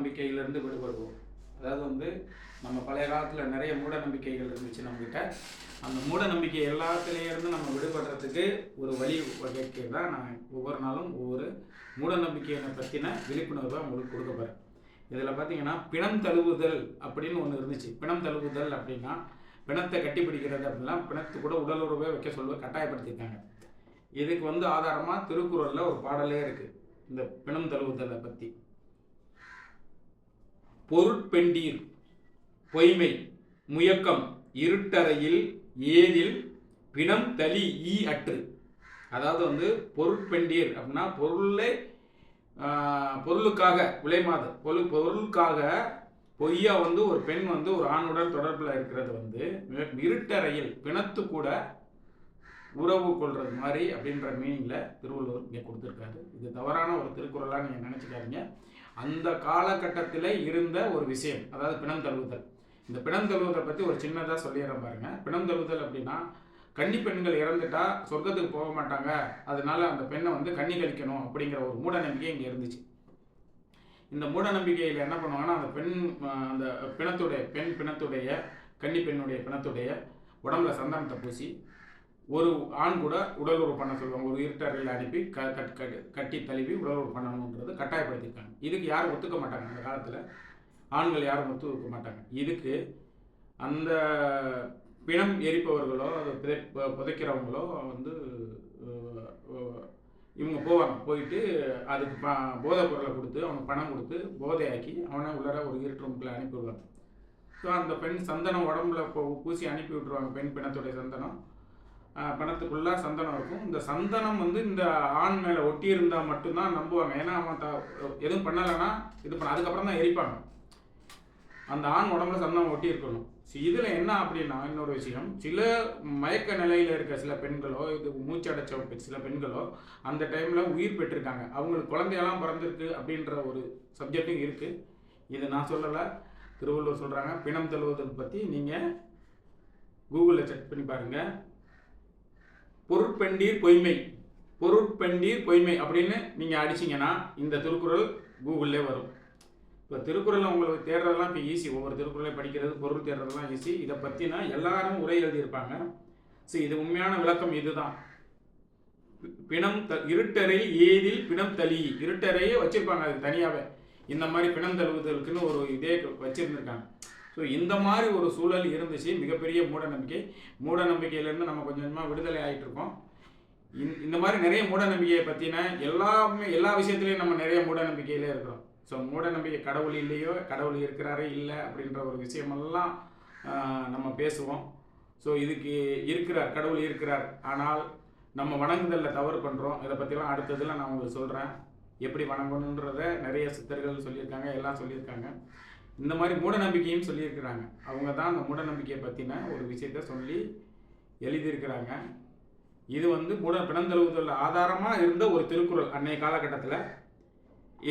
நம்பிக்கையிலிருந்து விடுபடுவோம். அதாவது வந்து நம்ம பழைய காலத்தில் நிறைய மூட நம்பிக்கைகள் இருந்துச்சு நம்மகிட்ட. அந்த மூட நம்பிக்கை எல்லாத்துலேருந்து நம்ம விடுபடுறதுக்கு ஒரு வழி வகைக்கு தான் நான் ஒவ்வொரு நாளும் ஒவ்வொரு மூட நம்பிக்கையை பற்றின விழிப்புணர்வை உங்களுக்கு கொடுக்க போகிறேன். இதில் பார்த்தீங்கன்னா பிணம் தழுவுதல் அப்படின்னு ஒன்று இருந்துச்சு. பிணம் தழுவுதல் அப்படின்னா பிணத்தை கட்டி பிடிக்கிறது அப்படின்னா பிணத்து கூட உடலுறவே வைக்க கட்டாயப்படுத்தியிருக்காங்க. இதுக்கு வந்து ஆதாரமாக திருக்குறளில் ஒரு பாடலே இருக்குது இந்த பிணம் தழுவுதலை பற்றி. பொருட்பெண்டீர் பொய்மை முயக்கம் இருட்டறையில் ஏதில் பிணம் தளி ஈ அற்று. அதாவது வந்து பொருட்பெண்டீர் அப்படின்னா பொருளுக்காக விளைமாது பொருளுக்காக பொய்யா வந்து ஒரு பெண் வந்து ஒரு ஆணுடன் தொடர்பில் இருக்கிறது வந்து இருட்டறையில் பிணத்து கூட உறவு கொள்வது மாதிரி அப்படின்ற மீனிங்கில் திருவள்ளுவர் இங்கே கொடுத்துருக்காரு. இது தவறான ஒரு திருக்குறளாக நீங்கள் நினச்சிக்காதீங்க. அந்த காலகட்டத்தில் இருந்த ஒரு விஷயம், அதாவது பிணம் தழுவுதல். இந்த பிணம் தழுவுதலை பற்றி ஒரு சின்னதாக சொல்லிடுறேன் பாருங்க. பிணம் தழுவுதல் அப்படின்னா கன்னி பெண்கள் இறந்துட்டா சொர்க்கத்துக்கு போக மாட்டாங்க, அதனால அந்த பெண்ணை வந்து கன்னி கழிக்கணும் அப்படிங்கிற ஒரு மூட நம்பிக்கை இங்கே இருந்துச்சு. இந்த மூட நம்பிக்கையில் என்ன பண்ணுவாங்கன்னா அந்த பிணத்துடைய கன்னி பெண்ணுடைய பிணத்துடைய உடம்புல சந்தானத்தை பூசி ஒரு ஆண் கூட உடலுறவு பண்ண சொல்லுவாங்க. ஒரு இருட்டறையில் அனுப்பி கட்டி தழுவி உடலுறவு பண்ணணுன்றது கட்டாயப்படுத்தியிருக்காங்க. இதுக்கு யாரும் ஒத்துக்க மாட்டாங்க. அந்த காலத்தில் ஆண்கள் யாரும் ஒத்துக்க மாட்டாங்க. இதுக்கு அந்த பிணம் எரிப்பவர்களோ அதை புதைக்கிறவங்களோ வந்து இவங்க போயிட்டு அதுக்கு போதை பொருளை கொடுத்து அவனுக்கு பணம் கொடுத்து போதையாக்கி அவனை உள்ளர ஒரு இருட்டு ரூமுக்குள்ள அனுப்பிவிடுவாங்க. ஸோ அந்த பெண் சந்தனம் உடம்புல பூசி அனுப்பி விட்டுருவாங்க. பெண் பிணத்துடைய சந்தனம் பணத்துக்குள்ளே சந்தனம் இருக்கும். இந்த சந்தனம் வந்து இந்த ஆண் மேலே ஒட்டி இருந்தால் மட்டும்தான் நம்புவாங்க. ஏன்னா அவன் எதுவும் பண்ணலைன்னா அதுக்கப்புறம் தான் எரிப்பாங்க. அந்த ஆண் உடம்புல சந்தனம் ஒட்டி இருக்கணும். இதில் என்ன அப்படின்னா இன்னொரு விஷயம், சில மயக்க நிலையில் இருக்க சில பெண்களோ இது மூச்சடைச்ச சில பெண்களோ அந்த டைமில் உயிர் பெற்றிருக்காங்க. அவங்களுக்கு குழந்தையெல்லாம் பிறந்திருக்கு அப்படின்ற ஒரு சப்ஜெக்டும் இருக்குது. இது நான் சொல்லலை, திருவள்ளுவர் சொல்கிறாங்க. பிணம் தழுவுதல் பற்றி நீங்கள் கூகுளில் செக் பண்ணி பாருங்கள். பொருட்பெண்டீர் பொய்மை அப்படின்னு நீங்கள் அடிச்சிங்கன்னா இந்த திருக்குறள் கூகுளில் வரும். இப்போ திருக்குறளில் உங்களுக்கு தேடுறதெல்லாம் இப்போ ஈஸி. ஒவ்வொரு திருக்குறளையும் படிக்கிறது பொருள் தேடுறதெல்லாம் ஈஸி. இதை பற்றினா எல்லாரும் உரை எழுதியிருப்பாங்க. சரி, இது உண்மையான விளக்கம் இதுதான். பிணம் இருட்டறை ஏதில் பிணம் தளி, இருட்டறையே வச்சுருப்பாங்க. அது தனியாகவே இந்த மாதிரி பிணம் தழுவுதலுக்குன்னு ஒரு இதே வச்சுருந்துருக்காங்க. ஸோ இந்த மாதிரி ஒரு சூழல் இருந்துச்சு. மிகப்பெரிய மூட நம்பிக்கையிலேருந்து நம்ம கொஞ்சம் கொஞ்சமாக விடுதலை ஆகிட்டு இருக்கோம். இந்த மாதிரி நிறைய மூட நம்பிக்கையை பற்றின எல்லா விஷயத்துலையும் நம்ம நிறைய மூட நம்பிக்கையிலே இருக்கிறோம். ஸோ மூட நம்பிக்கை கடவுள் இல்லையோ, கடவுள் இருக்கிறாரே இல்லை அப்படின்ற ஒரு விஷயமெல்லாம் நம்ம பேசுவோம். ஸோ இதுக்கு கடவுள் இருக்கிறார், ஆனால் நம்ம வணங்குதலில் தவறு பண்ணுறோம். இதை பற்றிலாம் அடுத்ததில் நான் உங்களுக்கு சொல்கிறேன். எப்படி வணங்கணுன்றதை நிறைய சித்தர்கள் சொல்லியிருக்காங்க, எல்லாம் சொல்லியிருக்காங்க. இந்த மாதிரி மூட நம்பிக்கையும் சொல்லியிருக்கிறாங்க. அவங்க தான் அந்த மூட நம்பிக்கையை பற்றின ஒரு விஷயத்த சொல்லி எழுதியிருக்கிறாங்க. இது வந்து பிணம் தழுவுதல் ஆதாரமாக இருந்த ஒரு திருக்குறள் அன்னைய காலகட்டத்தில்.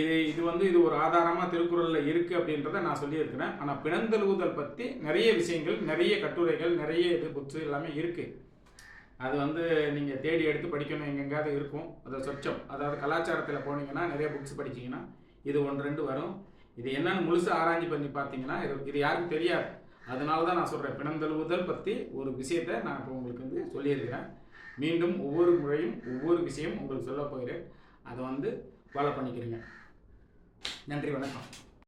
இது ஒரு ஆதாரமாக திருக்குறளில் இருக்குது அப்படின்றத நான் சொல்லியிருக்கிறேன். ஆனால் பிணம் தழுவுதல் பற்றி நிறைய விஷயங்கள், நிறைய கட்டுரைகள், நிறைய புக்ஸ் எல்லாமே இருக்குது. அது வந்து நீங்கள் தேடி எடுத்து படிக்கணும். எங்கெங்காவது இருக்கும். அது சொச்சம், அதாவது கலாச்சாரத்தில் போனீங்கன்னா நிறைய புக்ஸ் படிச்சிங்கன்னா இது 1-2 வரும். இது என்னன்னு முழுசாக ஆராய்ச்சி பண்ணி பார்த்தீங்கன்னா இது யாருக்கும் தெரியாது. அதனால தான் நான் சொல்கிறேன். பிணம் தழுவுதல் பற்றி ஒரு விஷயத்தை நான் இப்போ உங்களுக்கு வந்து சொல்லியிருக்கிறேன். மீண்டும் ஒவ்வொரு முறையும் ஒவ்வொரு விஷயம் உங்களுக்கு சொல்ல போகிறேன். அதை வந்து ஃபாலோ பண்ணிக்கிறீங்க. நன்றி, வணக்கம்.